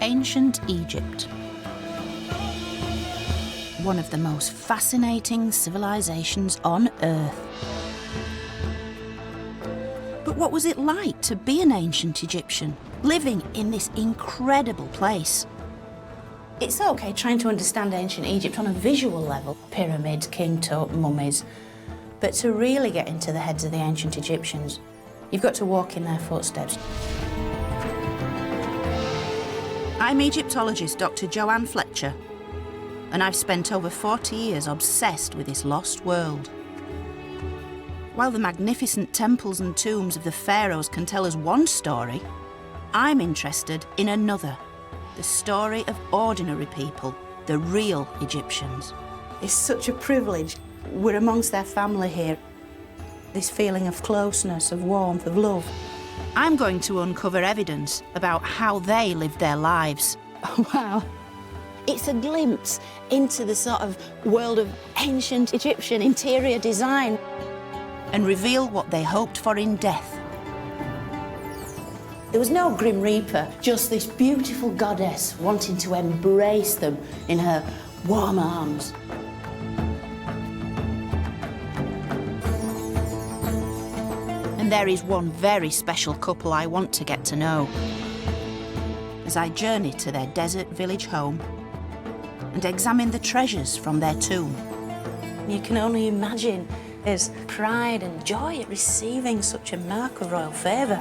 Ancient Egypt. One of the most fascinating civilizations on Earth. But what was it like to be an ancient Egyptian, living in this incredible place? It's okay trying to understand ancient Egypt on a visual level, pyramids, king tut, mummies, but to really get into the heads of the ancient Egyptians, you've got to walk in their footsteps. I'm Egyptologist Dr Joann Fletcher, and I've spent over 40 years obsessed with this lost world. While the magnificent temples and tombs of the pharaohs can tell us one story, I'm interested in another, the story of ordinary people, the real Egyptians. It's such a privilege. We're amongst their family here. This feeling of closeness, of warmth, of love. I'm going to uncover evidence about how they lived their lives. Oh, wow. It's a glimpse into the sort of world of ancient Egyptian interior design and reveal what they hoped for in death. There was no Grim Reaper, just this beautiful goddess wanting to embrace them in her warm arms. And there is one very special couple I want to get to know as I journey to their desert village home and examine the treasures from their tomb. You can only imagine his pride and joy at receiving such a mark of royal favour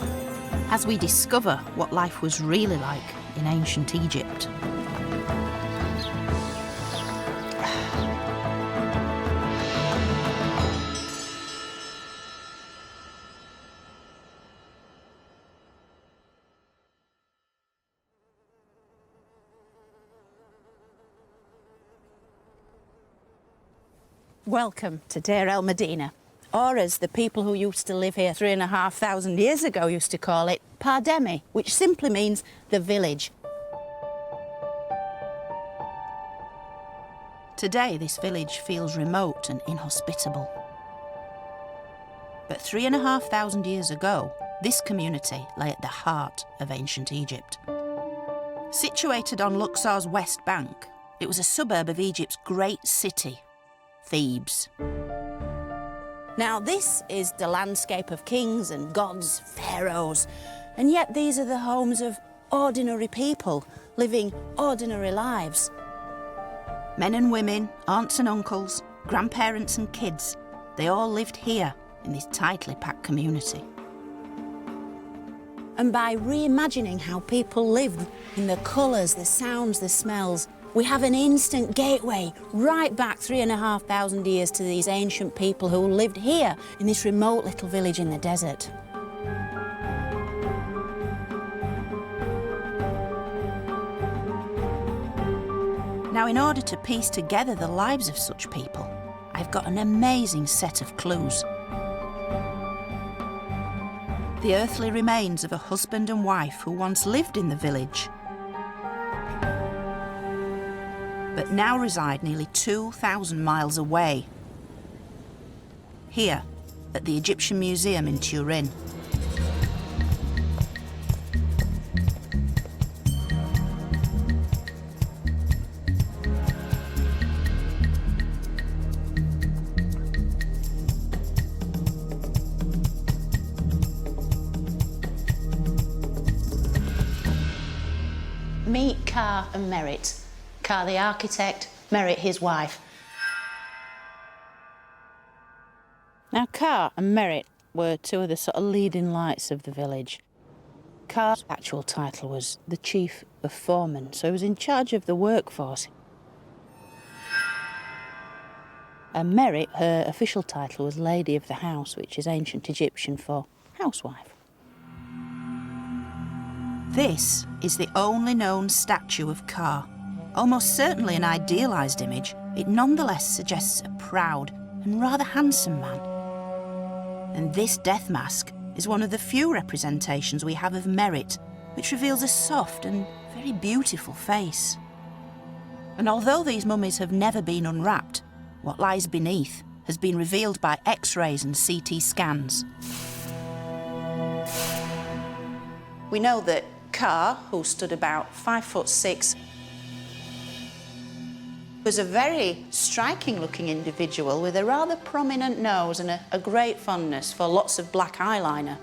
as we discover what life was really like in ancient Egypt. Welcome to Deir el-Medina, or as the people who used to live here 3,500 years ago used to call it, Pardemi, which simply means the village. Today, this village feels remote and inhospitable. But 3,500 years ago, this community lay at the heart of ancient Egypt. Situated on Luxor's west bank, it was a suburb of Egypt's great city, Thebes. Now, this is the landscape of kings and gods, pharaohs, and yet these are the homes of ordinary people living ordinary lives. Men and women, aunts and uncles, grandparents and kids, they all lived here in this tightly packed community. And by reimagining how people lived in the colours, the sounds, the smells, we have an instant gateway right back 3,500 years to these ancient people who lived here in this remote little village in the desert. Now, in order to piece together the lives of such people, I've got an amazing set of clues. The earthly remains of a husband and wife who once lived in the village, but now reside nearly 2,000 miles away, here at the Egyptian Museum in Turin. Meet Kha and Merit. Kha the architect, Merit his wife. Now, Kha and Merit were two of the sort of leading lights of the village. Kha's actual title was the chief of foremen, so he was in charge of the workforce. And Merit, her official title was Lady of the House, which is ancient Egyptian for housewife. This is the only known statue of Kha. Almost certainly an idealised image, it nonetheless suggests a proud and rather handsome man. And this death mask is one of the few representations we have of Merit, which reveals a soft and very beautiful face. And although these mummies have never been unwrapped, what lies beneath has been revealed by X-rays and CT scans. We know that Kha, who stood about 5'6", was a very striking-looking individual with a rather prominent nose and a great fondness for lots of black eyeliner.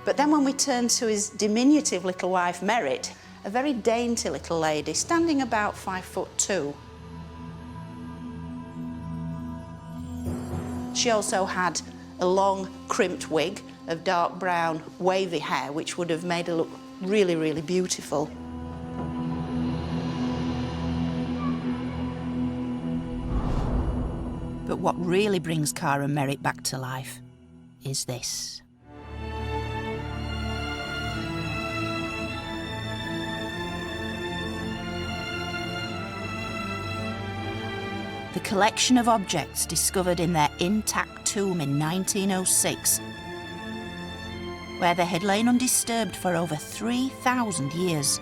But then when we turn to his diminutive little wife, Merit, a very dainty little lady, standing about 5'2". She also had a long, crimped wig of dark brown, wavy hair, which would have made her look really, really beautiful. But what really brings Kha and Merit back to life is this. The collection of objects discovered in their intact tomb in 1906, where they had lain undisturbed for over 3,000 years.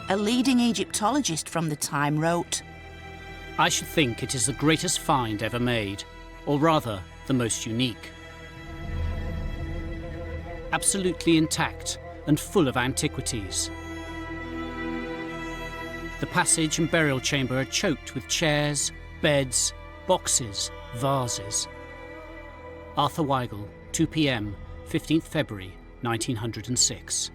A leading Egyptologist from the time wrote, "I should think it is the greatest find ever made, or rather, the most unique. Absolutely intact and full of antiquities. The passage and burial chamber are choked with chairs, beds, boxes, vases." Arthur Weigel, 2 p.m, 15th February, 1906.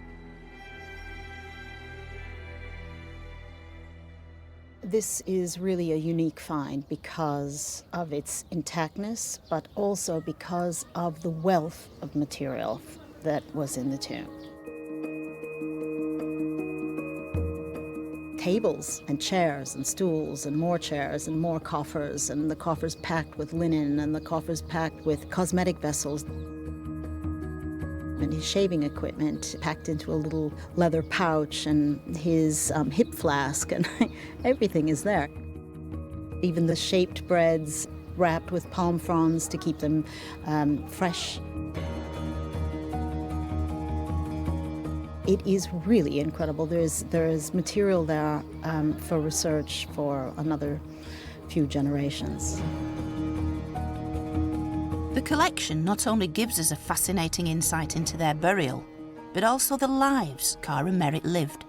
This is really a unique find because of its intactness, but also because of the wealth of material that was in the tomb. Tables and chairs and stools and more chairs and more coffers, and the coffers packed with linen and the coffers packed with cosmetic vessels. And his shaving equipment packed into a little leather pouch, and his hip flask, and everything is there. Even the shaped breads wrapped with palm fronds to keep them fresh. It is really incredible. There is material there for research for another few generations. The collection not only gives us a fascinating insight into their burial, but also the lives Kha and Merit lived.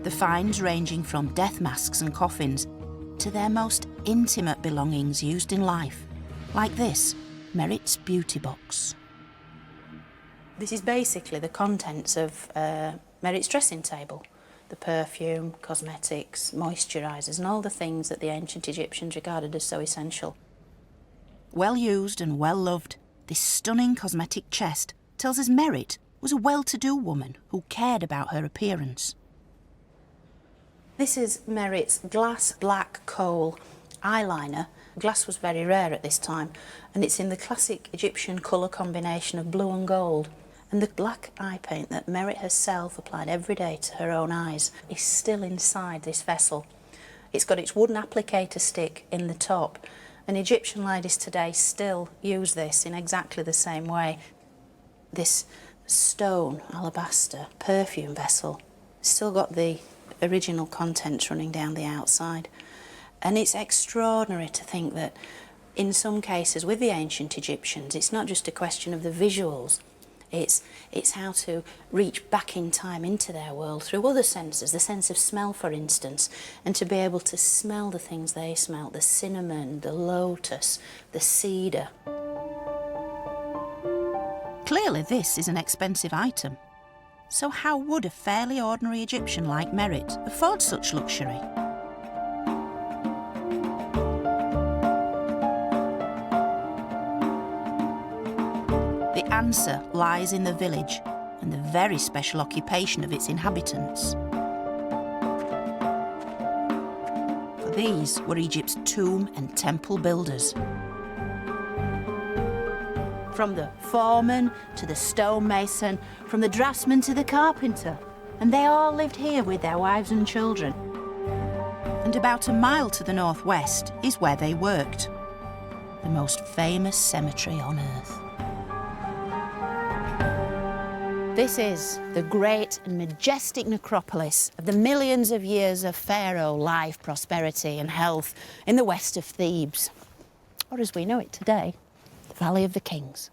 The finds ranging from death masks and coffins to their most intimate belongings used in life, like this, Merit's beauty box. This is basically the contents of Merit's dressing table. The perfume, cosmetics, moisturisers and all the things that the ancient Egyptians regarded as so essential. Well used and well loved, this stunning cosmetic chest tells us Merit was a well-to-do woman who cared about her appearance. This is Merit's glass black coal eyeliner. Glass was very rare at this time, and it's in the classic Egyptian colour combination of blue and gold. And the black eye paint that Merit herself applied every day to her own eyes is still inside this vessel. It's got its wooden applicator stick in the top, and Egyptian ladies today still use this in exactly the same way. This stone, alabaster, perfume vessel, still got the original contents running down the outside. And it's extraordinary to think that in some cases with the ancient Egyptians, it's not just a question of the visuals, it's how to reach back in time into their world through other senses, the sense of smell, for instance, and to be able to smell the things they smelt, the cinnamon, the lotus, the cedar. Clearly this is an expensive item. So how would a fairly ordinary Egyptian like Merit afford such luxury? The answer lies in the village and the very special occupation of its inhabitants. For these were Egypt's tomb and temple builders. From the foreman to the stonemason, from the draftsman to the carpenter. And they all lived here with their wives and children. And about a mile to the northwest is where they worked. The most famous cemetery on earth. This is the great and majestic necropolis of the millions of years of pharaoh life, prosperity and health in the west of Thebes, or as we know it today, the Valley of the Kings.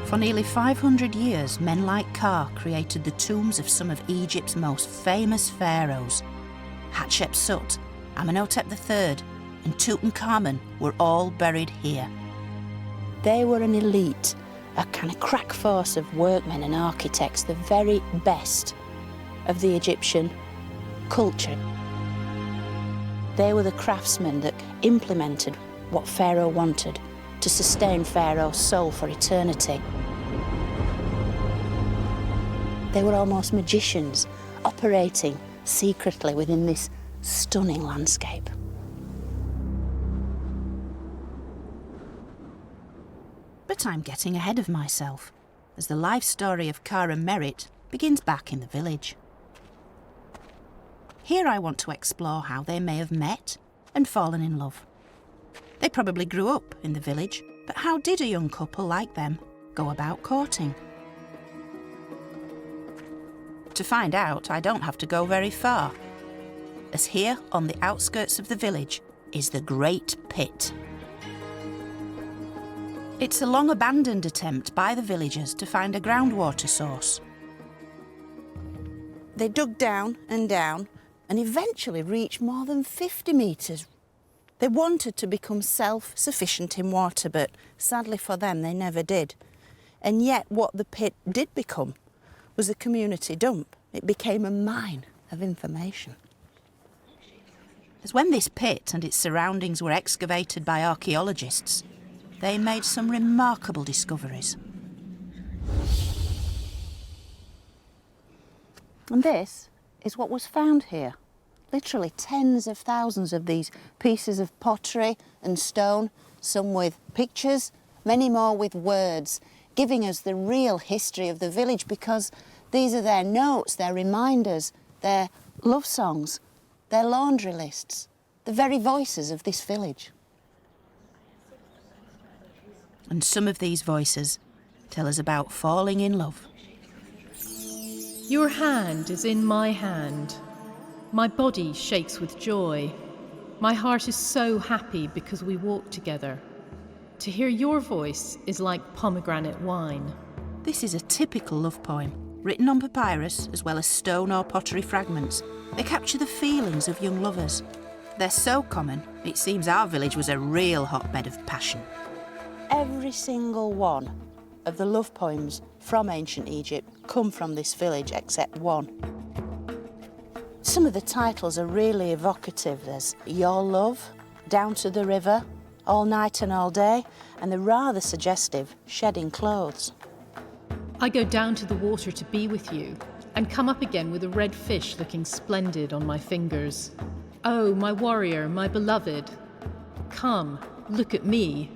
For nearly 500 years, men like Kha created the tombs of some of Egypt's most famous pharaohs. Hatshepsut, Amenhotep III and Tutankhamun were all buried here. They were an elite, a kind of crack force of workmen and architects, the very best of the Egyptian culture. They were the craftsmen that implemented what Pharaoh wanted to sustain Pharaoh's soul for eternity. They were almost magicians, operating secretly within this stunning landscape. But I'm getting ahead of myself, as the life story of Kha and Merit begins back in the village. Here I want to explore how they may have met and fallen in love. They probably grew up in the village, but how did a young couple like them go about courting? To find out, I don't have to go very far, as here on the outskirts of the village is the Great Pit. It's a long-abandoned attempt by the villagers to find a groundwater source. They dug down and eventually reached more than 50 metres. They wanted to become self-sufficient in water, but sadly for them, they never did. And yet what the pit did become was a community dump. It became a mine of information. As when this pit and its surroundings were excavated by archaeologists, they made some remarkable discoveries. And this is what was found here. Literally tens of thousands of these pieces of pottery and stone, some with pictures, many more with words, giving us the real history of the village, because these are their notes, their reminders, their love songs, their laundry lists, the very voices of this village. And some of these voices tell us about falling in love. Your hand is in my hand. My body shakes with joy. My heart is so happy because we walk together. To hear your voice is like pomegranate wine. This is a typical love poem, written on papyrus as well as stone or pottery fragments. They capture the feelings of young lovers. They're so common, it seems our village was a real hotbed of passion. Every single one of the love poems from ancient Egypt come from this village except one. Some of the titles are really evocative. There's Your Love, Down to the River, All Night and All Day, and the rather suggestive Shedding Clothes. I go down to the water to be with you and come up again with a red fish looking splendid on my fingers. Oh, my warrior, my beloved, come, look at me.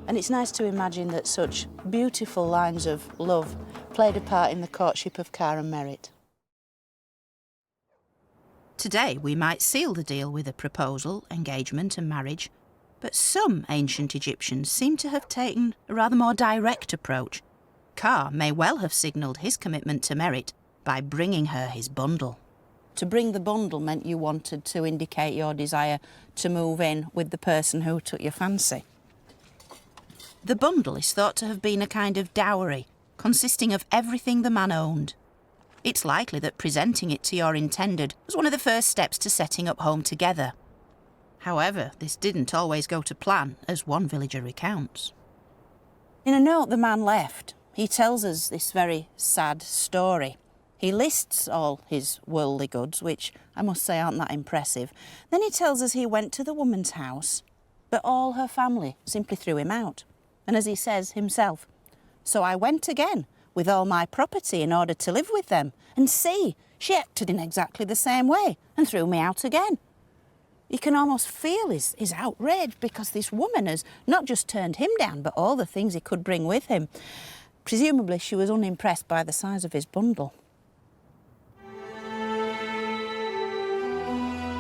And it's nice to imagine that such beautiful lines of love played a part in the courtship of Kha and Merit. Today we might seal the deal with a proposal, engagement and marriage, but some ancient Egyptians seem to have taken a rather more direct approach. Kha may well have signalled his commitment to Merit by bringing her his bundle. To bring the bundle meant you wanted to indicate your desire to move in with the person who took your fancy. The bundle is thought to have been a kind of dowry, consisting of everything the man owned. It's likely that presenting it to your intended was one of the first steps to setting up home together. However, this didn't always go to plan, as one villager recounts. In a note the man left, he tells us this very sad story. He lists all his worldly goods, which I must say aren't that impressive. Then he tells us he went to the woman's house, but all her family simply threw him out. And as he says himself, so I went again with all my property in order to live with them, and see, she acted in exactly the same way and threw me out again. You can almost feel his outrage, because this woman has not just turned him down, but all the things he could bring with him. Presumably she was unimpressed by the size of his bundle.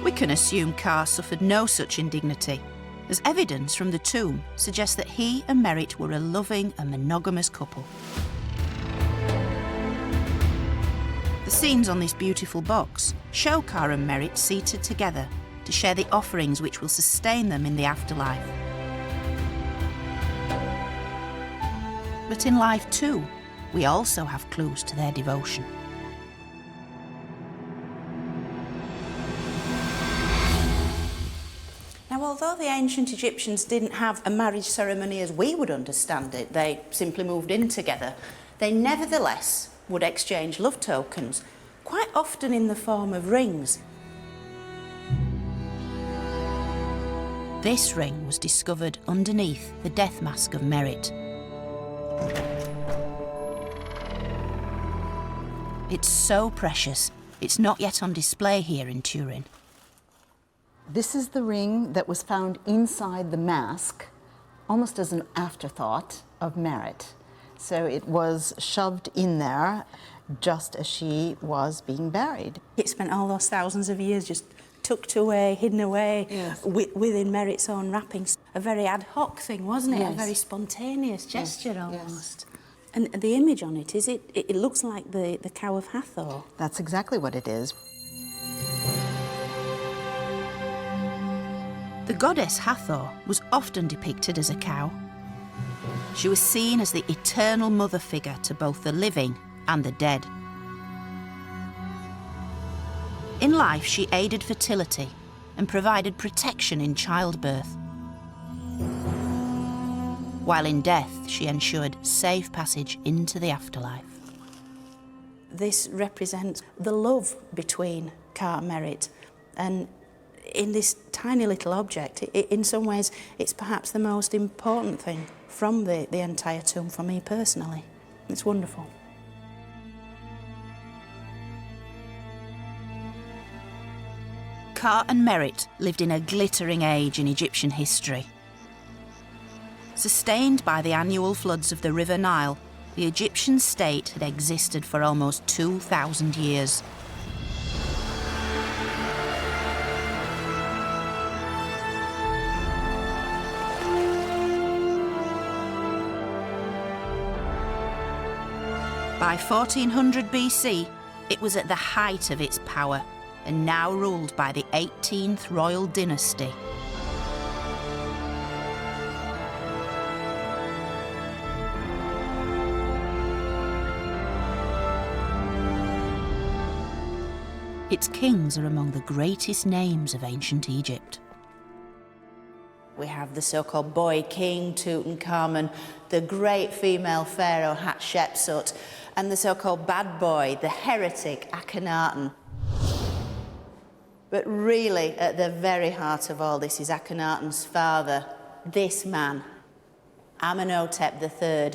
We can assume Kha suffered no such indignity. as evidence from the tomb suggests that he and Merit were a loving and monogamous couple. The scenes on this beautiful box show Kha and Merit seated together to share the offerings which will sustain them in the afterlife. But in life too, we also have clues to their devotion. Now, although the ancient Egyptians didn't have a marriage ceremony as we would understand it, they simply moved in together, they nevertheless would exchange love tokens, quite often in the form of rings. This ring was discovered underneath the death mask of Merit. It's so precious, it's not yet on display here in Turin. This is the ring that was found inside the mask, almost as an afterthought of Merit. So it was shoved in there just as she was being buried. It spent all those thousands of years just tucked away, hidden away, yes, within Merit's own wrappings. A very ad hoc thing, wasn't it? Yes. A very spontaneous gesture, Yes. almost. And the image on it, it looks like the cow of Hathor. That's exactly what it is. The goddess Hathor was often depicted as a cow. She was seen as the eternal mother figure to both the living and the dead. In life, she aided fertility and provided protection in childbirth. While in death, she ensured safe passage into the afterlife. This represents the love between Kha and Merit, and in this tiny little object, in some ways, it's perhaps the most important thing from the entire tomb for me personally. It's wonderful. Kha and Merit lived in a glittering age in Egyptian history. Sustained by the annual floods of the River Nile, the Egyptian state had existed for almost 2,000 years. By 1400 BC, it was at the height of its power and now ruled by the 18th royal dynasty. Its kings are among the greatest names of ancient Egypt. We have the so-called boy king, Tutankhamun, the great female pharaoh, Hatshepsut, and the so-called bad boy, the heretic, Akhenaten. But really, at the very heart of all this is Akhenaten's father, this man, Amenhotep III,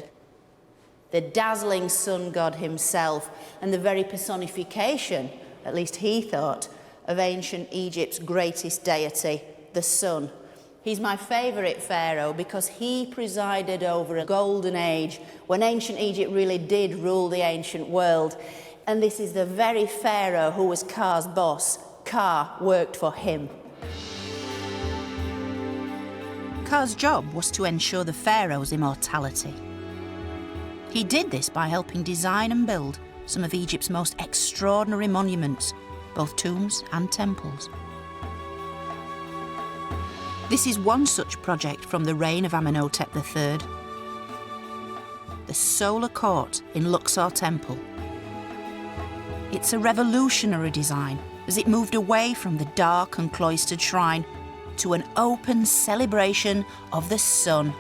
the dazzling sun god himself, and the very personification, at least he thought, of ancient Egypt's greatest deity, the sun. He's my favourite pharaoh because he presided over a golden age when ancient Egypt really did rule the ancient world. And this is the very pharaoh who was Kha's boss. Kha worked for him. Kha's job was to ensure the pharaoh's immortality. He did this by helping design and build some of Egypt's most extraordinary monuments, both tombs and temples. This is one such project from the reign of Amenhotep III. The Solar Court in Luxor Temple. It's a revolutionary design as it moved away from the dark and cloistered shrine to an open celebration of the sun.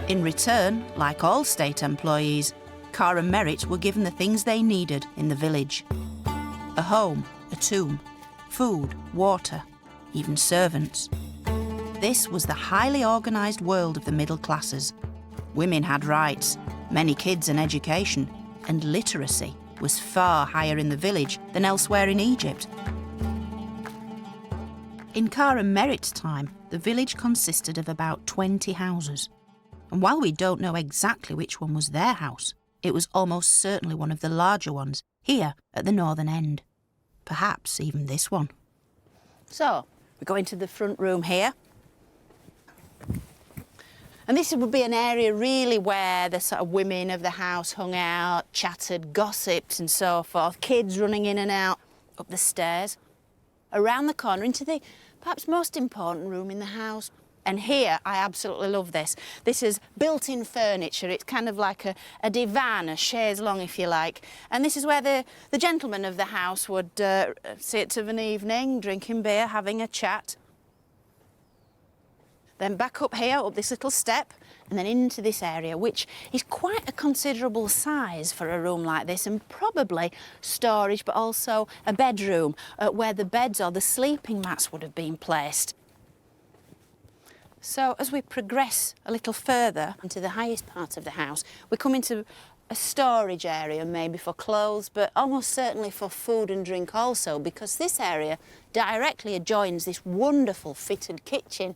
In return, like all state employees, Kha and Merit were given the things they needed in the village. A home, a tomb, food, water, even servants. This was the highly organised world of the middle classes. Women had rights, many kids and education, and literacy was far higher in the village than elsewhere in Egypt. In Kha and Merit's time, the village consisted of about 20 houses. And while we don't know exactly which one was their house, it was almost certainly one of the larger ones, here at the northern end. Perhaps even this one. So, we go into the front room here. And this would be an area really where the sort of women of the house hung out, chatted, gossiped and so forth. Kids running in and out up the stairs. Around the corner into the perhaps most important room in the house. And here, I absolutely love this. This is built-in furniture. It's kind of like a divan, a chaise longue, if you like. And this is where the gentlemen of the house would sit of an evening, drinking beer, having a chat. Then back up here, up this little step, and then into this area, which is quite a considerable size for a room like this, and probably storage, but also a bedroom where the beds or the sleeping mats would have been placed. So as we progress a little further into the highest part of the house, we come into a storage area, maybe for clothes, but almost certainly for food and drink also, because this area directly adjoins this wonderful fitted kitchen.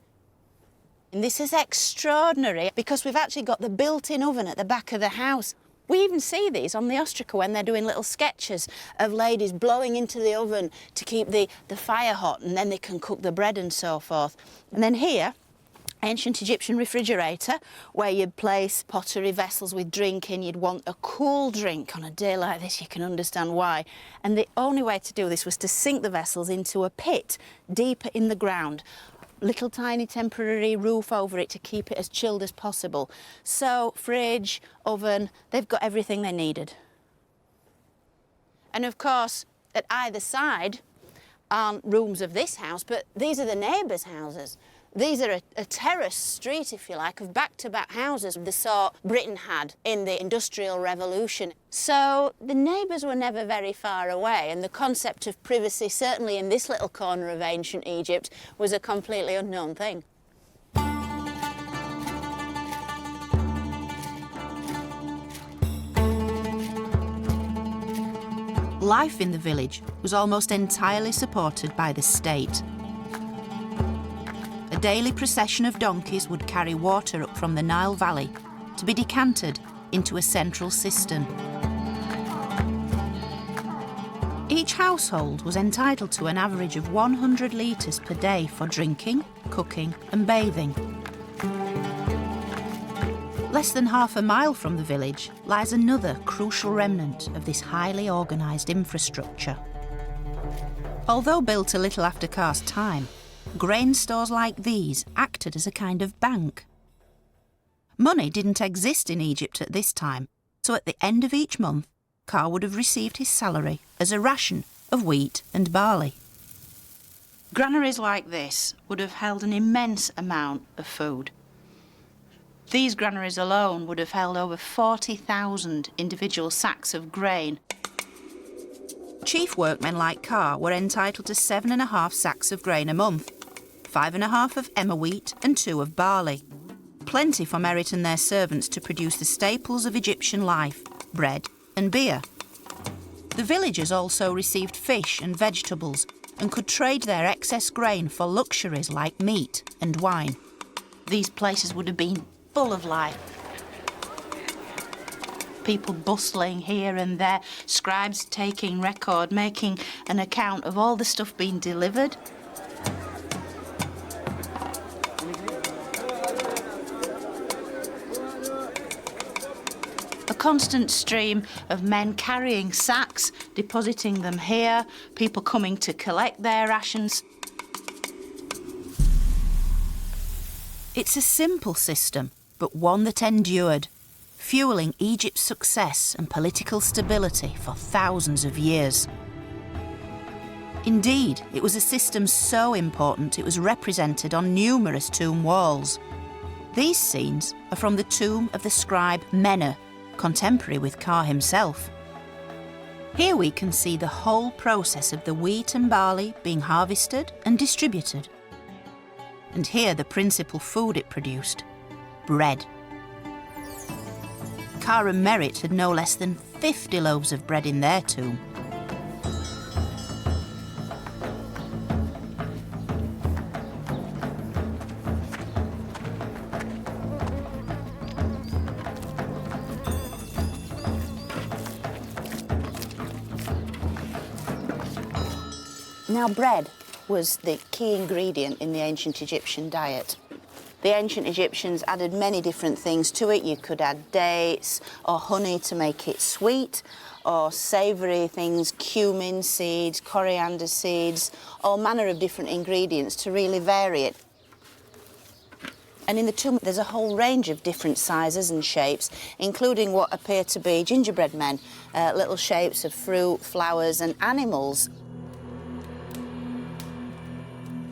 And this is extraordinary because we've actually got the built-in oven at the back of the house. We even see these on the ostraca when they're doing little sketches of ladies blowing into the oven to keep the fire hot, and then they can cook the bread and so forth. And then here, ancient Egyptian refrigerator, where you'd place pottery vessels with drink in. You'd want a cool drink on a day like this. You can understand why. And the only way to do this was to sink the vessels into a pit deeper in the ground. Little tiny temporary roof over it to keep it as chilled as possible. So, fridge, oven, they've got everything they needed. And of course, at either side aren't rooms of this house, but these are the neighbours' houses. These are a terrace street, if you like, of back-to-back houses, the sort Britain had in the Industrial Revolution. So the neighbours were never very far away, and the concept of privacy, certainly in this little corner of ancient Egypt, was a completely unknown thing. Life in the village was almost entirely supported by the state. A daily procession of donkeys would carry water up from the Nile Valley to be decanted into a central cistern. Each household was entitled to an average of 100 litres per day for drinking, cooking and bathing. Less than half a mile from the village lies another crucial remnant of this highly organised infrastructure. Although built a little after Kha's time, grain stores like these acted as a kind of bank. Money didn't exist in Egypt at this time, so at the end of each month, Kha would have received his salary as a ration of wheat and barley. Granaries like this would have held an immense amount of food. These granaries alone would have held over 40,000 individual sacks of grain. Chief workmen like Kha were entitled to 7.5 sacks of grain a month, 5.5 of emmer wheat and 2 of barley. Plenty for Merit and their servants to produce the staples of Egyptian life, bread and beer. The villagers also received fish and vegetables and could trade their excess grain for luxuries like meat and wine. These places would have been full of life. People bustling here and there, scribes taking record, making an account of all the stuff being delivered. A constant stream of men carrying sacks, depositing them here, people coming to collect their rations. It's a simple system, but one that endured, fueling Egypt's success and political stability for thousands of years. Indeed, it was a system so important it was represented on numerous tomb walls. These scenes are from the tomb of the scribe Menet, contemporary with Kha himself. Here we can see the whole process of the wheat and barley being harvested and distributed. And here the principal food it produced, bread. Kha and Merit had no less than 50 loaves of bread in their tomb. Now bread was the key ingredient in the ancient Egyptian diet. The ancient Egyptians added many different things to it. You could add dates or honey to make it sweet, or savoury things, cumin seeds, coriander seeds, all manner of different ingredients to really vary it. And in the tomb, there's a whole range of different sizes and shapes, including what appear to be gingerbread men, little shapes of fruit, flowers and animals.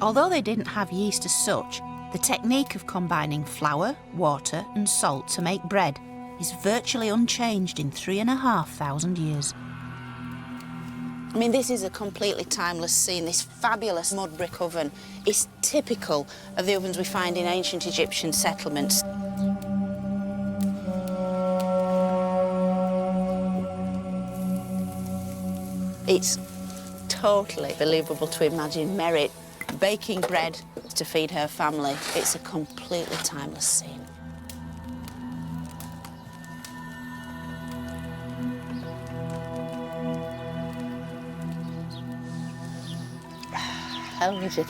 Although they didn't have yeast as such, the technique of combining flour, water and salt to make bread is virtually unchanged in 3,500 years. I mean, this is a completely timeless scene. This fabulous mud brick oven is typical of the ovens we find in ancient Egyptian settlements. It's totally believable to imagine Merit baking bread to feed her family. It's a completely timeless scene. El-Medina.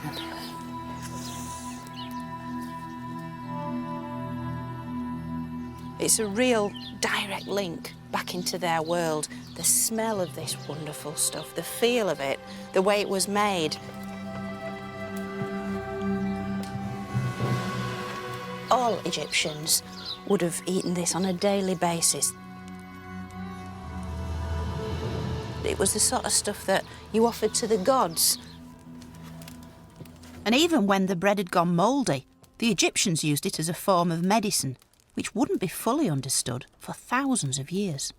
It's a real direct link back into their world. The smell of this wonderful stuff, the feel of it, the way it was made. All Egyptians would have eaten this on a daily basis. It was the sort of stuff that you offered to the gods. And even when the bread had gone mouldy, the Egyptians used it as a form of medicine, which wouldn't be fully understood for thousands of years.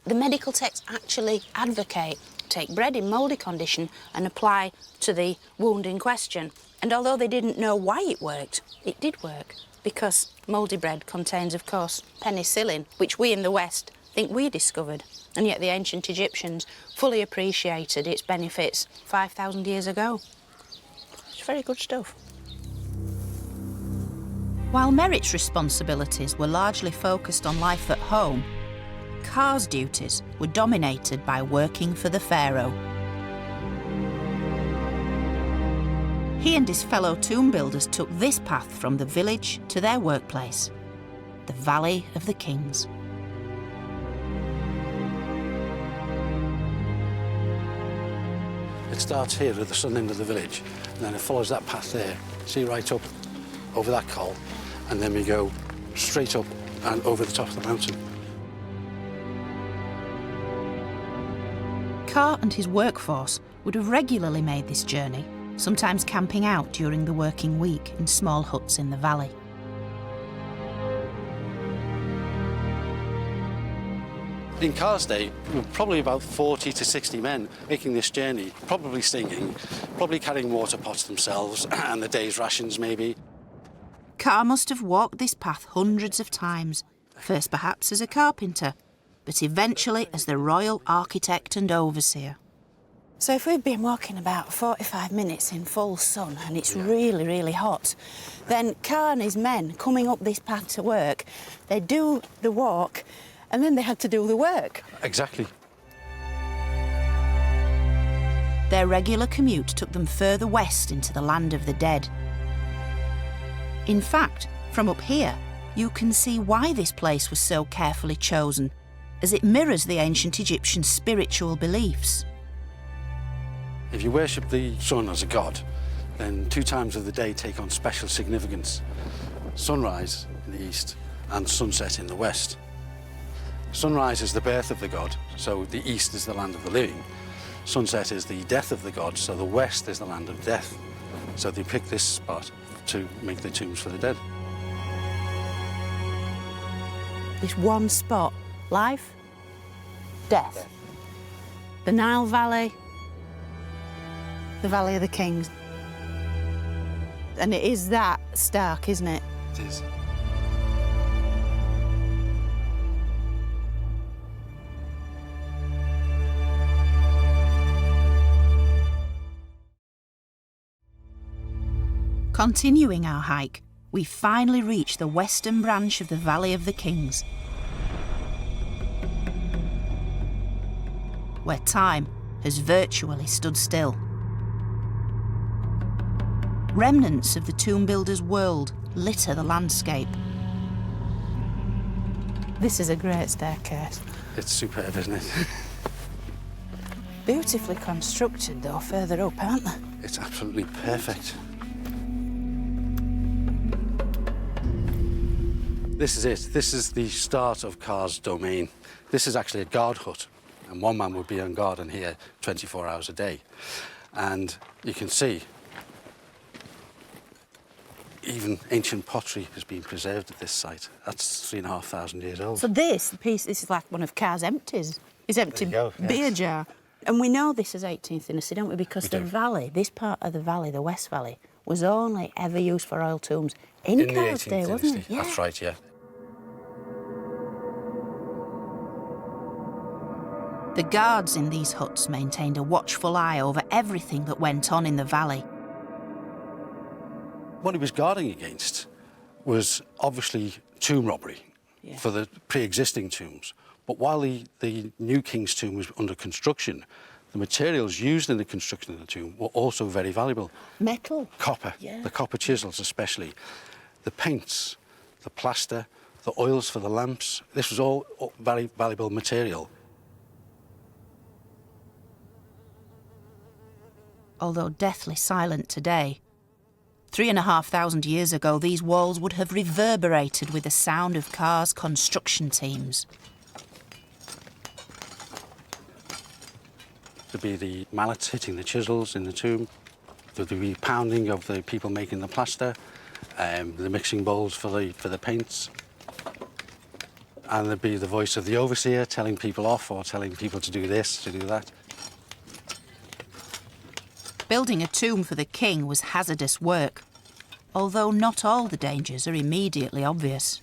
The medical texts actually advocate take bread in mouldy condition and apply to the wound in question. And although they didn't know why it worked, it did work, because mouldy bread contains, of course, penicillin, which we in the West think we discovered. And yet the ancient Egyptians fully appreciated its benefits 5,000 years ago. It's very good stuff. While Merit's responsibilities were largely focused on life at home, Kha's duties were dominated by working for the pharaoh. He and his fellow tomb builders took this path from the village to their workplace, the Valley of the Kings. It starts here at the southern end of the village, and then it follows that path there, see, right up over that col, and then we go straight up and over the top of the mountain. Kha and his workforce would have regularly made this journey, sometimes camping out during the working week in small huts in the valley. In Kha's day, we were probably about 40 to 60 men making this journey, probably singing, probably carrying water pots themselves, and the day's rations maybe. Kha must have walked this path hundreds of times, first perhaps as a carpenter, but eventually as the royal architect and overseer. So if we've been walking about 45 minutes in full sun and it's really, really hot, then Kha and his men coming up this path to work, they do the walk and then they had to do the work. Exactly. Their regular commute took them further west into the land of the dead. In fact, from up here, you can see why this place was so carefully chosen, as it mirrors the ancient Egyptian spiritual beliefs. If you worship the sun as a god, then 2 times of the day take on special significance. Sunrise in the east and sunset in the west. Sunrise is the birth of the god, so the east is the land of the living. Sunset is the death of the god, so the west is the land of death. So they picked this spot to make the tombs for the dead. This one spot, life, death. The Nile Valley, the Valley of the Kings. And it is that stark, isn't it? It is. Continuing our hike, we finally reach the western branch of the Valley of the Kings, where time has virtually stood still. Remnants of the tomb builder's world litter the landscape. This is a great staircase. It's superb, isn't it? Beautifully constructed, though, further up, aren't they? It's absolutely perfect. This is it. This is the start of Kha's domain. This is actually a guard hut, and one man would be on guard in here 24 hours a day. And you can see even ancient pottery has been preserved at this site. That's 3,500 years old. So this is like one of Kha's empties. His empty There you go, beer yes. jar. And we know this is 18th dynasty, don't we? Because the valley, this part of the valley, the West Valley, was only ever used for royal tombs in the Kha's 18th day, wasn't it? dynasty. That's right, yeah. The guards in these huts maintained a watchful eye over everything that went on in the valley. What he was guarding against was obviously tomb robbery for the pre-existing tombs. But while the new king's tomb was under construction, the materials used in the construction of the tomb were also very valuable. Metal. Copper, the copper chisels especially, the paints, the plaster, the oils for the lamps. This was all very valuable material. Although deathly silent today, 3,500 years ago, these walls would have reverberated with the sound of Kha's construction teams. There'd be the mallets hitting the chisels in the tomb. There'd be pounding of the people making the plaster, the mixing bowls for the paints. And there'd be the voice of the overseer telling people off or telling people to do this, to do that. Building a tomb for the king was hazardous work, although not all the dangers are immediately obvious.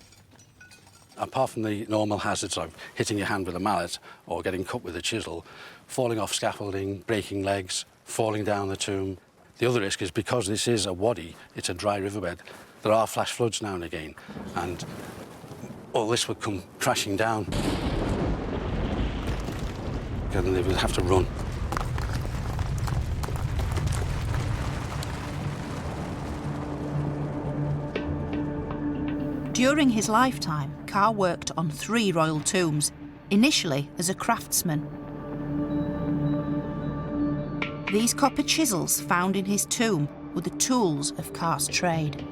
Apart from the normal hazards of hitting your hand with a mallet or getting cut with a chisel, falling off scaffolding, breaking legs, falling down the tomb. The other risk is because this is a wadi, it's a dry riverbed, there are flash floods now and again, and all this would come crashing down. And they would have to run. During his lifetime, Kha worked on 3 royal tombs, initially as a craftsman. These copper chisels found in his tomb were the tools of Kha's trade.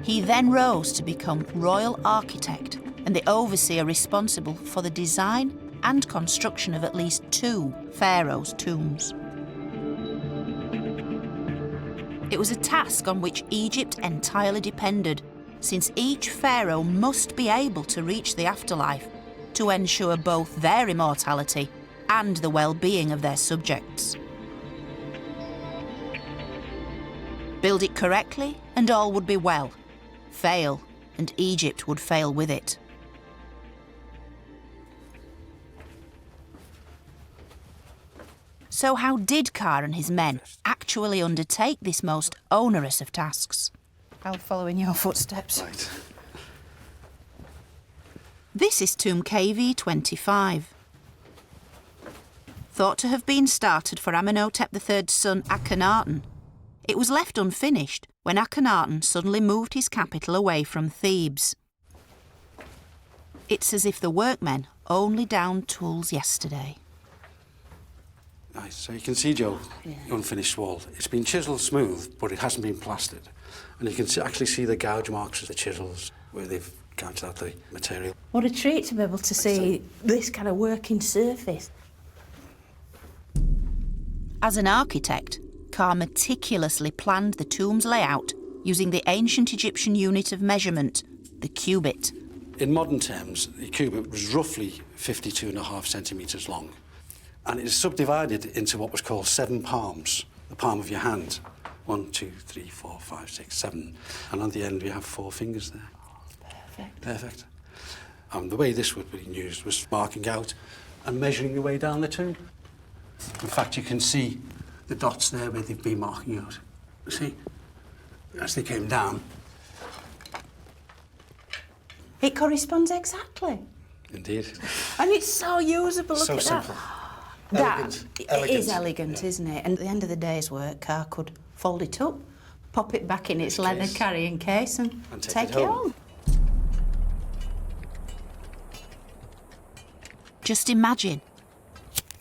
He then rose to become royal architect and the overseer responsible for the design and construction of at least 2 pharaohs' tombs. It was a task on which Egypt entirely depended, since each pharaoh must be able to reach the afterlife to ensure both their immortality and the well-being of their subjects. Build it correctly and all would be well. Fail, and Egypt would fail with it. So how did Kha and his men actually undertake this most onerous of tasks? I'll follow in your footsteps. Right. This is tomb KV25. Thought to have been started for Amenhotep III's son Akhenaten, it was left unfinished when Akhenaten suddenly moved his capital away from Thebes. It's as if the workmen only downed tools yesterday. Nice. So you can see, Joe, the unfinished wall. It's been chiselled smooth, but it hasn't been plastered. And you can actually see the gouge marks of the chisels where they've gouged out the material. What a treat to be able to see this kind of working surface. As an architect, Kha meticulously planned the tomb's layout using the ancient Egyptian unit of measurement, the cubit. In modern terms, the cubit was roughly 52.5 centimetres long. And it is subdivided into what was called 7 palms, the palm of your hand. 1, 2, 3, 4, 5, 6, 7. And on the end, we have 4 fingers there. Perfect. Perfect. The way this would be used was marking out and measuring the way down the tomb. In fact, you can see the dots there where they've been marking out. You see? As they came down. It corresponds exactly. Indeed. And it's so usable, look So at simple. that. Elegant. It is elegant, isn't it? And at the end of the day's work, Kha could fold it up, pop it back in its leather carrying case and take it home. Just imagine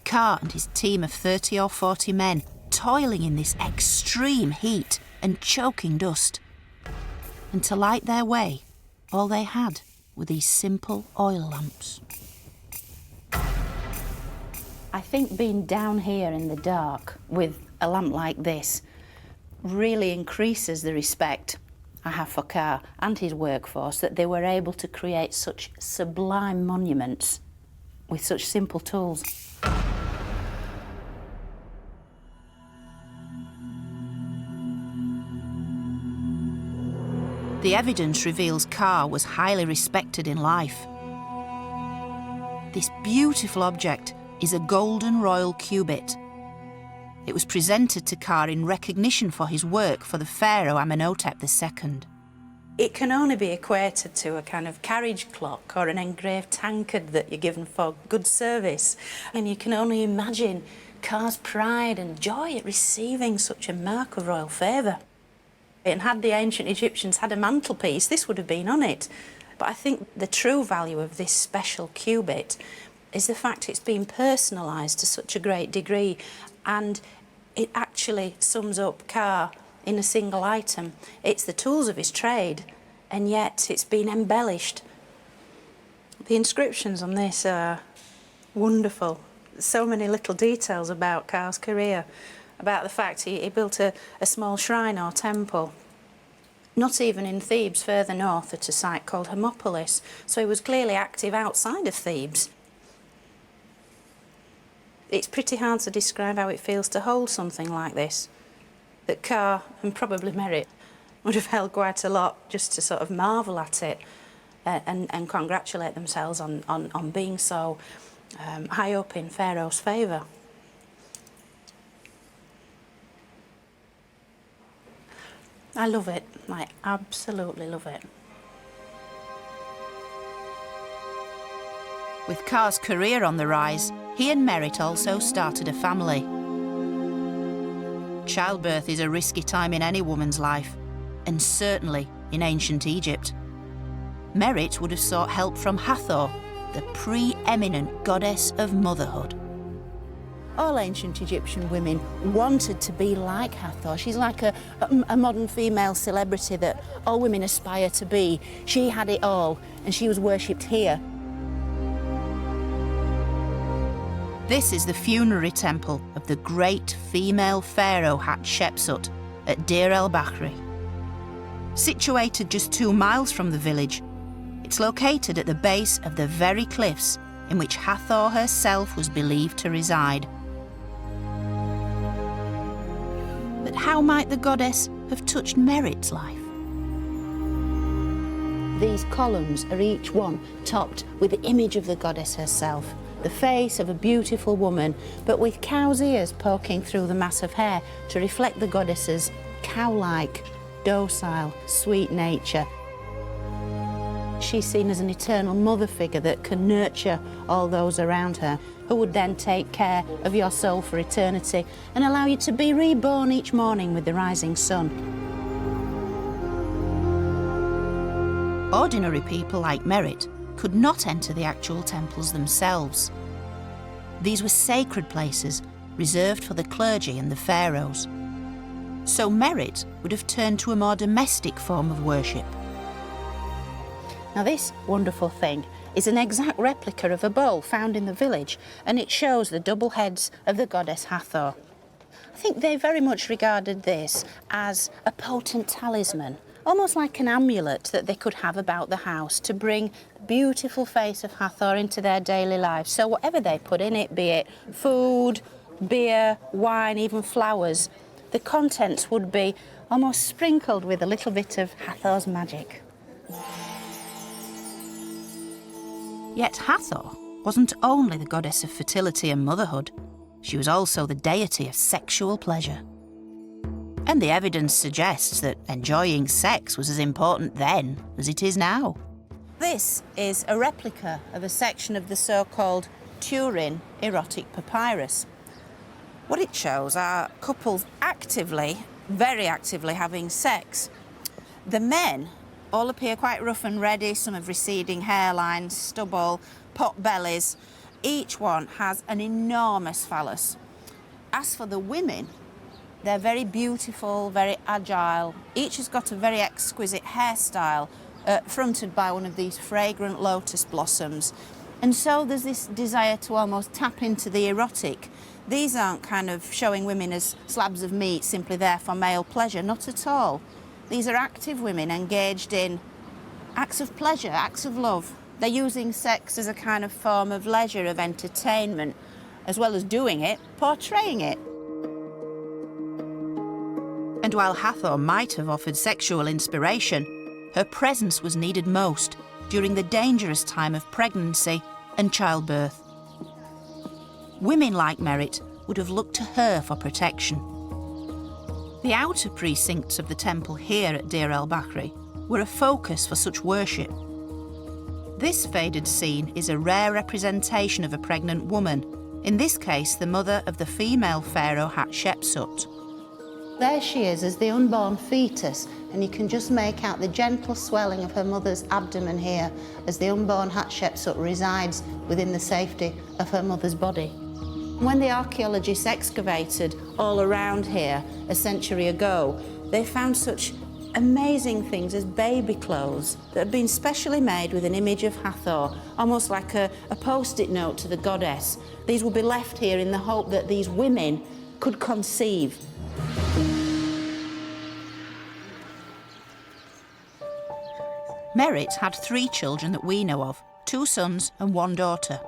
Kha and his team of 30 or 40 men toiling in this extreme heat and choking dust. And to light their way, all they had were these simple oil lamps. I think being down here in the dark with a lamp like this really increases the respect I have for Kha and his workforce, that they were able to create such sublime monuments with such simple tools. The evidence reveals Kha was highly respected in life. This beautiful object is a golden royal cubit. It was presented to Kha in recognition for his work for the pharaoh Amenhotep II. It can only be equated to a kind of carriage clock or an engraved tankard that you're given for good service. And you can only imagine Kha's pride and joy at receiving such a mark of royal favour. And had the ancient Egyptians had a mantelpiece, this would have been on it. But I think the true value of this special cubit is the fact it's been personalised to such a great degree, and it actually sums up Kha in a single item. It's the tools of his trade, and yet it's been embellished. The inscriptions on this are wonderful. So many little details about Kha's career, about the fact he built a small shrine or temple, not even in Thebes, further north at a site called Hermopolis, so he was clearly active outside of Thebes. It's pretty hard to describe how it feels to hold something like this, that Kha and probably Merit would have held quite a lot just to sort of marvel at it and congratulate themselves on being so high up in Pharaoh's favour. I love it. I absolutely love it. With Kha's career on the rise, he and Merit also started a family. Childbirth is a risky time in any woman's life, and certainly in ancient Egypt. Merit would have sought help from Hathor, the pre-eminent goddess of motherhood. All ancient Egyptian women wanted to be like Hathor. She's like a modern female celebrity that all women aspire to be. She had it all, and she was worshipped here. This is the funerary temple of the great female pharaoh Hatshepsut at Deir el-Bahri. Situated just 2 miles from the village, it's located at the base of the very cliffs in which Hathor herself was believed to reside. But how might the goddess have touched Merit's life? These columns are each one topped with the image of the goddess herself, the face of a beautiful woman, but with cow's ears poking through the mass of hair to reflect the goddess's cow-like, docile, sweet nature. She's seen as an eternal mother figure that can nurture all those around her, who would then take care of your soul for eternity and allow you to be reborn each morning with the rising sun. Ordinary people like Merit could not enter the actual temples themselves. These were sacred places reserved for the clergy and the pharaohs. So Merit would have turned to a more domestic form of worship. Now this wonderful thing is an exact replica of a bowl found in the village, and it shows the double heads of the goddess Hathor. I think they very much regarded this as a potent talisman, almost like an amulet that they could have about the house to bring the beautiful face of Hathor into their daily lives. So whatever they put in it, be it food, beer, wine, even flowers, the contents would be almost sprinkled with a little bit of Hathor's magic. Yet Hathor wasn't only the goddess of fertility and motherhood, she was also the deity of sexual pleasure. And the evidence suggests that enjoying sex was as important then as it is now. This is a replica of a section of the so-called Turin erotic papyrus. What it shows are couples actively very actively having sex. The men all appear quite rough and ready. Some have receding hairlines, stubble, pot bellies. Each one has an enormous phallus. As for the women, they're very beautiful, very agile. Each has got a very exquisite hairstyle, fronted by one of these fragrant lotus blossoms. And so there's this desire to almost tap into the erotic. These aren't kind of showing women as slabs of meat simply there for male pleasure, not at all. These are active women engaged in acts of pleasure, acts of love. They're using sex as a kind of form of leisure, of entertainment, as well as doing it, portraying it. And while Hathor might have offered sexual inspiration, her presence was needed most during the dangerous time of pregnancy and childbirth. Women like Merit would have looked to her for protection. The outer precincts of the temple here at Deir el-Bahri were a focus for such worship. This faded scene is a rare representation of a pregnant woman, in this case the mother of the female pharaoh Hatshepsut. There she is as the unborn fetus, and you can just make out the gentle swelling of her mother's abdomen here as the unborn Hatshepsut resides within the safety of her mother's body. When the archaeologists excavated all around here a century ago, they found such amazing things as baby clothes that had been specially made with an image of Hathor, almost like a post-it note to the goddess. These will be left here in the hope that these women could conceive. Merit had 3 children that we know of, 2 sons and 1 daughter.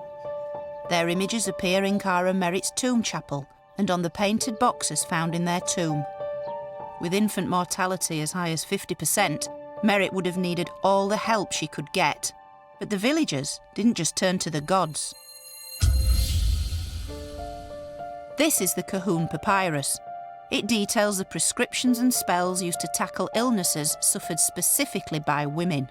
Their images appear in Kha and Merit's tomb chapel and on the painted boxes found in their tomb. With infant mortality as high as 50%, Merit would have needed all the help she could get. But the villagers didn't just turn to the gods. This is the Kahun papyrus. It details the prescriptions and spells used to tackle illnesses suffered specifically by women.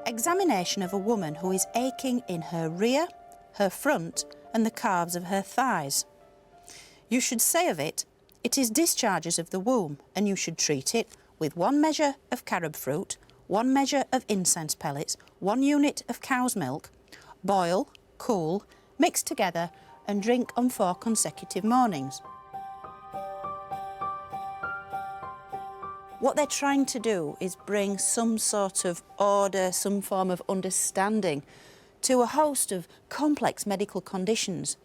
Examination of a woman who is aching in her rear, her front, and the calves of her thighs. You should say of it, it is discharges of the womb, and you should treat it with 1 measure of carob fruit, 1 measure of incense pellets, 1 unit of cow's milk, boil, cool, mix together, and drink on 4 consecutive mornings. What they're trying to do is bring some sort of order, some form of understanding to a host of complex medical conditions.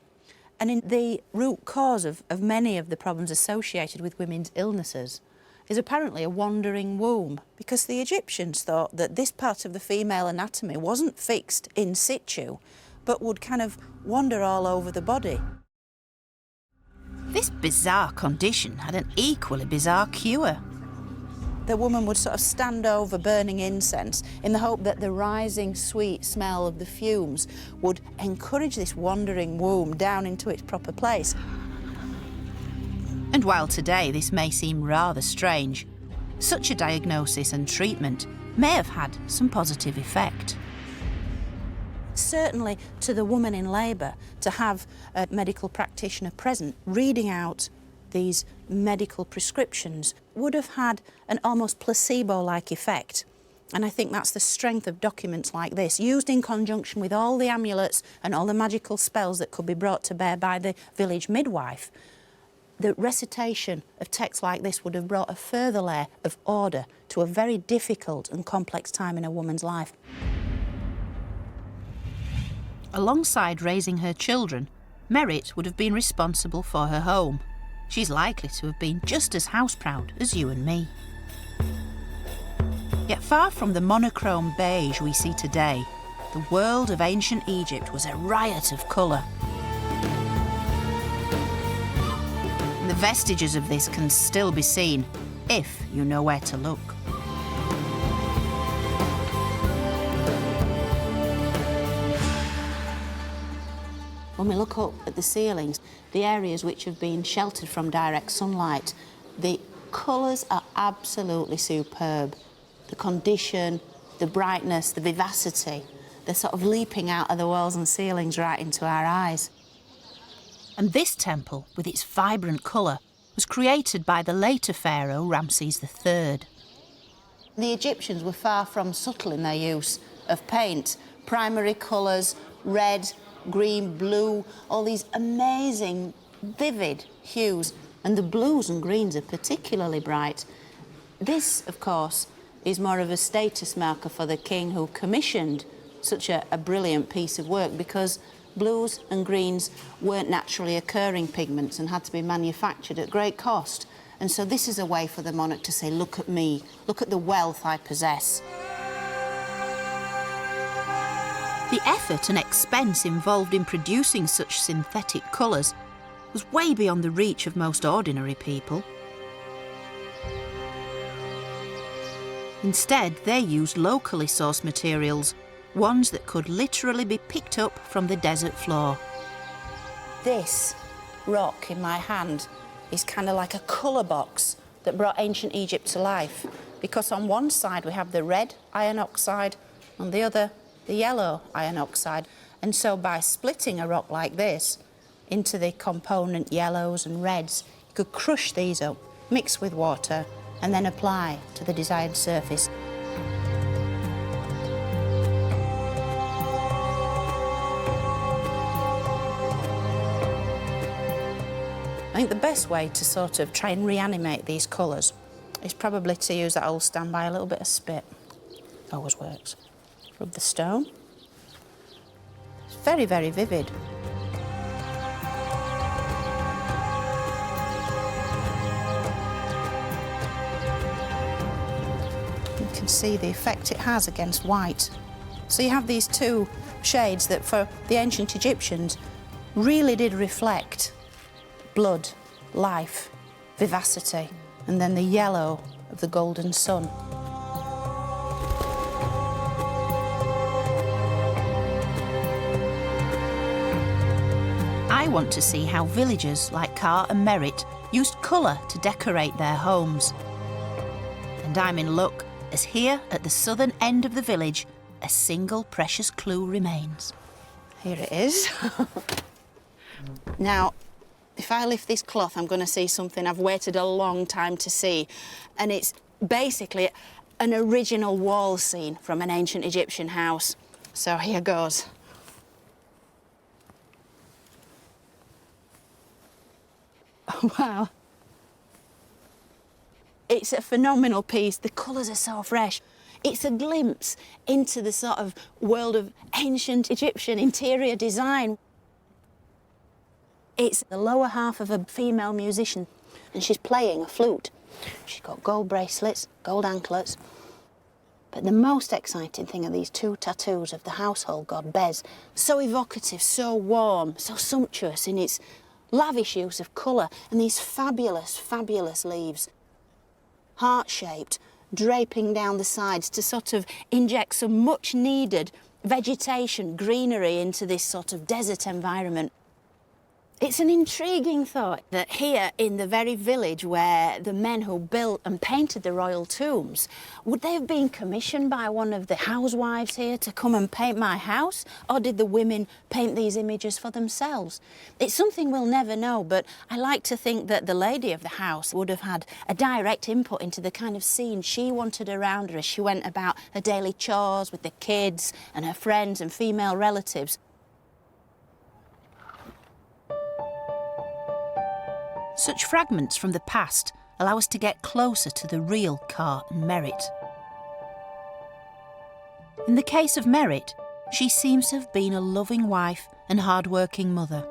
And in the root cause of many of the problems associated with women's illnesses is apparently a wandering womb, because the Egyptians thought that this part of the female anatomy wasn't fixed in situ, but would kind of wander all over the body. This bizarre condition had an equally bizarre cure. The woman would sort of stand over burning incense in the hope that the rising sweet smell of the fumes would encourage this wandering womb down into its proper place. And while today this may seem rather strange, such a diagnosis and treatment may have had some positive effect. Certainly to the woman in labour, to have a medical practitioner present reading out these medical prescriptions would have had an almost placebo-like effect. And I think that's the strength of documents like this, used in conjunction with all the amulets and all the magical spells that could be brought to bear by the village midwife. The recitation of texts like this would have brought a further layer of order to a very difficult and complex time in a woman's life. Alongside raising her children, Merit would have been responsible for her home. She's likely to have been just as house-proud as you and me. Yet far from the monochrome beige we see today, the world of ancient Egypt was a riot of colour. And the vestiges of this can still be seen, if you know where to look. When we look up at the ceilings, the areas which have been sheltered from direct sunlight, the colours are absolutely superb. The condition, the brightness, the vivacity, they're sort of leaping out of the walls and ceilings right into our eyes. And this temple, with its vibrant colour, was created by the later pharaoh Ramses III. The Egyptians were far from subtle in their use of paint. Primary colours, red, green, blue, all these amazing, vivid hues. And the blues and greens are particularly bright. This, of course, is more of a status marker for the king who commissioned such a brilliant piece of work, because blues and greens weren't naturally occurring pigments and had to be manufactured at great cost. And so this is a way for the monarch to say, look at me, look at the wealth I possess. The effort and expense involved in producing such synthetic colours was way beyond the reach of most ordinary people. Instead, they used locally sourced materials, ones that could literally be picked up from the desert floor. This rock in my hand is kind of like a colour box that brought ancient Egypt to life, because on one side we have the red iron oxide, on the other the yellow iron oxide. And so by splitting a rock like this into the component yellows and reds, you could crush these up, mix with water, and then apply to the desired surface. I think the best way to sort of try and reanimate these colours is probably to use that old standby, a little bit of spit. Always works. Rub the stone. It's very, very vivid. You can see the effect it has against white. So you have these two shades that for the ancient Egyptians really did reflect blood, life, vivacity, and then the yellow of the golden sun. I want to see how villagers like Kha and Merit used colour to decorate their homes. And I'm in luck, as here at the southern end of the village, a single precious clue remains. Here it is. Now, if I lift this cloth, I'm going to see something I've waited a long time to see. And it's basically an original wall scene from an ancient Egyptian house. So here goes. Oh, wow. It's a phenomenal piece. The colours are so fresh. It's a glimpse into the sort of world of ancient Egyptian interior design. It's the lower half of a female musician, and she's playing a flute. She's got gold bracelets, gold anklets. But the most exciting thing are these two tattoos of the household god Bez. So evocative, so warm, so sumptuous in its lavish use of colour, and these fabulous, fabulous leaves. Heart-shaped, draping down the sides to sort of inject some much-needed vegetation, greenery into this sort of desert environment. It's an intriguing thought that here in the very village where the men who built and painted the royal tombs, would they have been commissioned by one of the housewives here to come and paint my house? Or did the women paint these images for themselves? It's something we'll never know, but I like to think that the lady of the house would have had a direct input into the kind of scene she wanted around her as she went about her daily chores with the kids and her friends and female relatives. Such fragments from the past allow us to get closer to the real Kha and Merit. In the case of Merit, she seems to have been a loving wife and hard-working mother.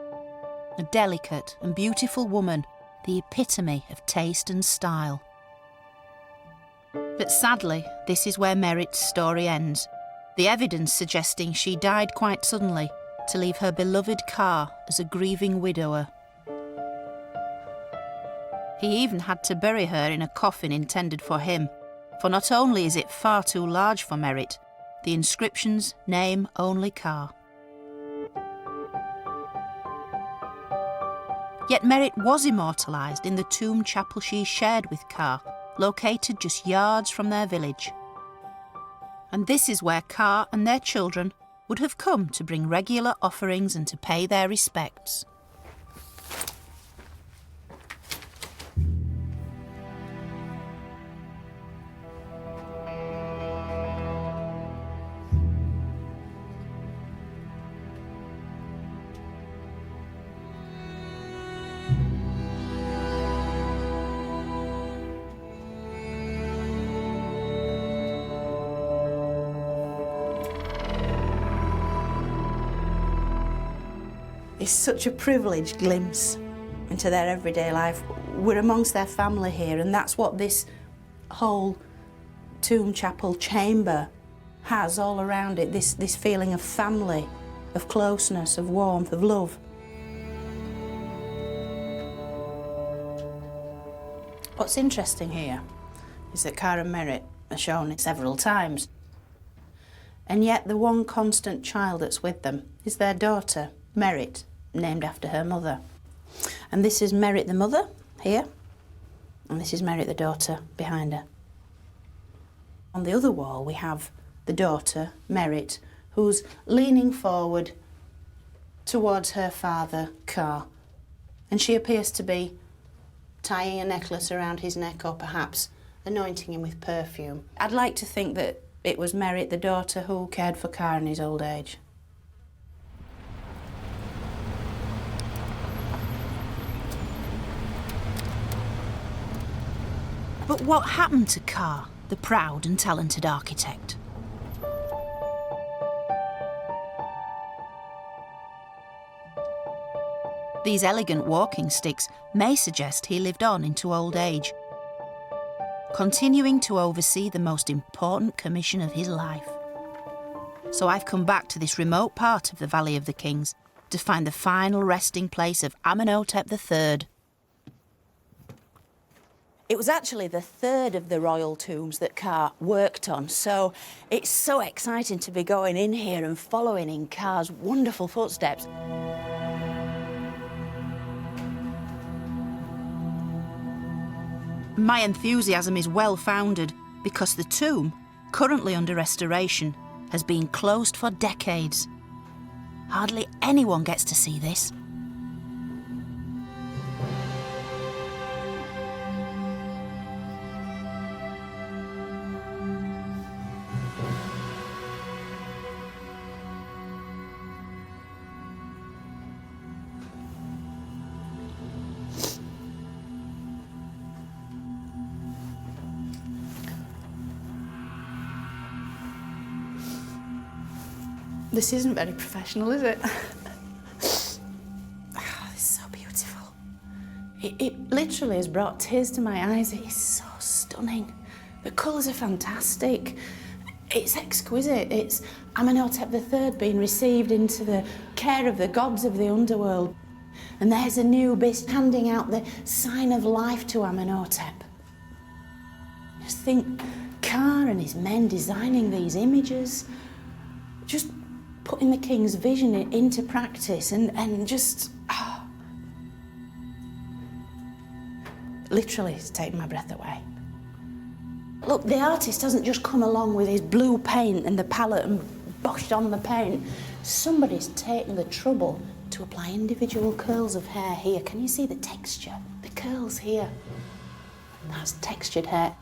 A delicate and beautiful woman, the epitome of taste and style. But sadly, this is where Merit's story ends, the evidence suggesting she died quite suddenly to leave her beloved Kha as a grieving widower. He even had to bury her in a coffin intended for him, for not only is it far too large for Merit, the inscriptions name only Kha. Yet Merit was immortalised in the tomb chapel she shared with Kha, located just yards from their village. And this is where Kha and their children would have come to bring regular offerings and to pay their respects. It's such a privileged glimpse into their everyday life. We're amongst their family here, and that's what this whole tomb chapel chamber has all around it, this feeling of family, of closeness, of warmth, of love. What's interesting here is that Kha and Merit are shown several times, and yet the one constant child that's with them is their daughter, Merit, named after her mother. And this is Merit the mother, here, and this is Merit the daughter, behind her. On the other wall we have the daughter, Merit, who's leaning forward towards her father, Kha, and she appears to be tying a necklace around his neck, or perhaps anointing him with perfume. I'd like to think that it was Merit, the daughter, who cared for Kha in his old age. But what happened to Kha, the proud and talented architect? These elegant walking sticks may suggest he lived on into old age, continuing to oversee the most important commission of his life. So I've come back to this remote part of the Valley of the Kings to find the final resting place of Amenhotep III. It was actually the third of the royal tombs that Kha worked on, so it's so exciting to be going in here and following in Kha's wonderful footsteps. My enthusiasm is well-founded because the tomb, currently under restoration, has been closed for decades. Hardly anyone gets to see this. This isn't very professional, is it? Oh, this is so beautiful. It literally has brought tears to my eyes. It is so stunning. The colours are fantastic. It's exquisite. It's Amenhotep III being received into the care of the gods of the underworld. And there's Anubis handing out the sign of life to Amenhotep. Just think, Kha and his men designing these images, just putting the king's vision into practice and just... Oh. Literally, it's taken my breath away. Look, the artist hasn't just come along with his blue paint and the palette and boshed on the paint. Somebody's taken the trouble to apply individual curls of hair here. Can you see the texture? The curls here. That's textured hair.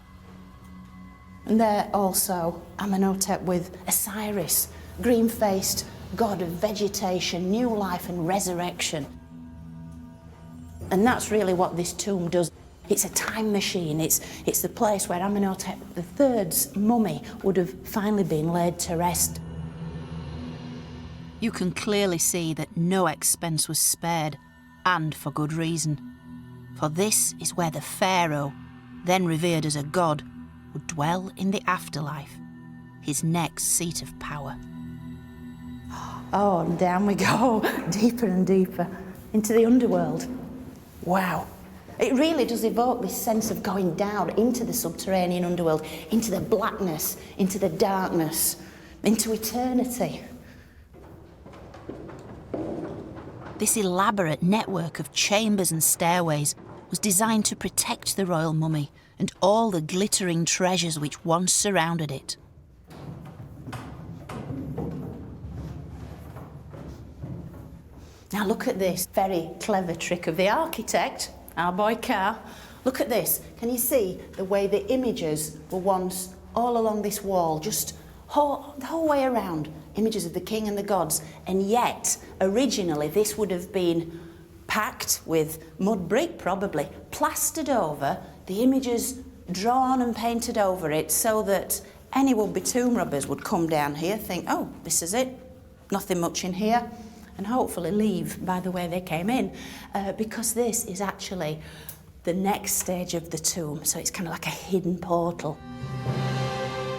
And there also Amenhotep with Osiris, green-faced god of vegetation, new life and resurrection. And that's really what this tomb does. It's a time machine. It's the place where Amenhotep III's mummy would have finally been laid to rest. You can clearly see that no expense was spared, and for good reason. For this is where the pharaoh, then revered as a god, would dwell in the afterlife, his next seat of power. Oh, and down we go, deeper and deeper, into the underworld. Wow. It really does evoke this sense of going down into the subterranean underworld, into the blackness, into the darkness, into eternity. This elaborate network of chambers and stairways was designed to protect the royal mummy and all the glittering treasures which once surrounded it. Now look at this very clever trick of the architect, our boy Kha. Look at this. Can you see the way the images were once all along this wall, just the whole way around, images of the king and the gods, and yet originally this would have been packed with mud brick, probably, plastered over, the images drawn and painted over it so that any would-be tomb robbers would come down here, think, oh, this is it, nothing much in here, and hopefully leave by the way they came in, because this is actually the next stage of the tomb, so it's kind of like a hidden portal.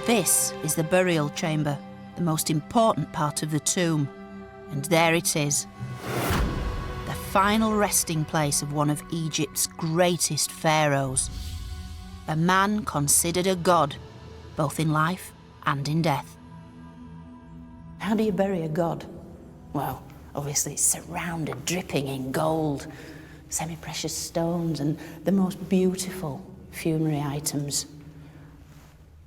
This is the burial chamber, the most important part of the tomb. And there it is, the final resting place of one of Egypt's greatest pharaohs. A man considered a god, both in life and in death. How do you bury a god? Well, obviously it's surrounded, dripping in gold, semi-precious stones and the most beautiful funerary items,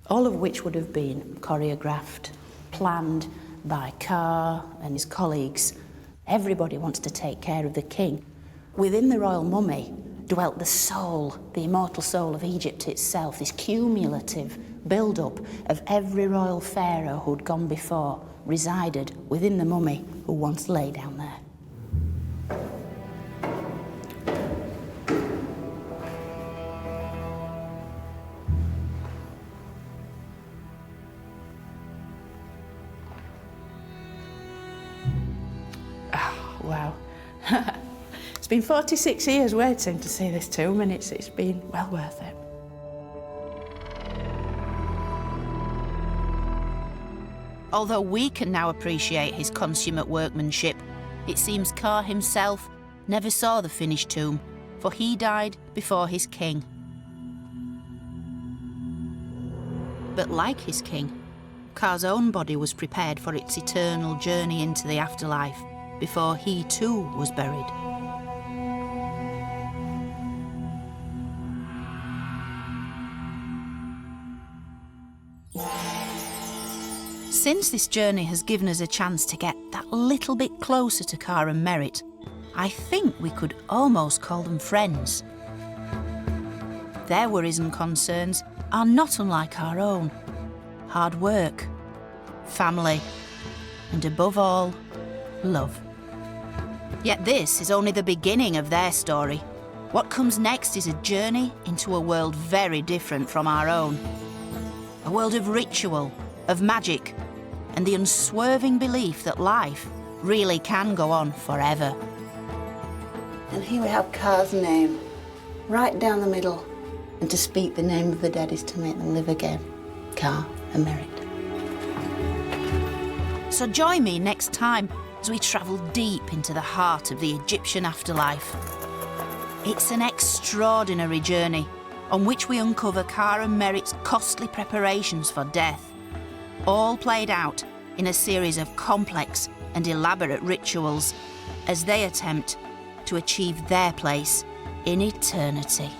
all of which would have been choreographed, planned by Kha and his colleagues. Everybody wants to take care of the king. Within the royal mummy dwelt the soul, the immortal soul of Egypt itself, this cumulative build-up of every royal pharaoh who'd gone before, resided within the mummy who once lay down there. Wow. It's been 46 years waiting to see this tomb, and it's been well worth it. Although we can now appreciate his consummate workmanship, it seems Kha himself never saw the finished tomb, for he died before his king. But like his king, Kha's own body was prepared for its eternal journey into the afterlife before he too was buried. Since this journey has given us a chance to get that little bit closer to Kha and Merit, I think we could almost call them friends. Their worries and concerns are not unlike our own. Hard work, family, and above all, love. Yet this is only the beginning of their story. What comes next is a journey into a world very different from our own. A world of ritual, of magic, and the unswerving belief that life really can go on forever. And here we have Kha's name, right down the middle. And to speak the name of the dead is to make them live again. Kha and Merit. So join me next time as we travel deep into the heart of the Egyptian afterlife. It's an extraordinary journey on which we uncover Kha and Merit's costly preparations for death, all played out in a series of complex and elaborate rituals as they attempt to achieve their place in eternity.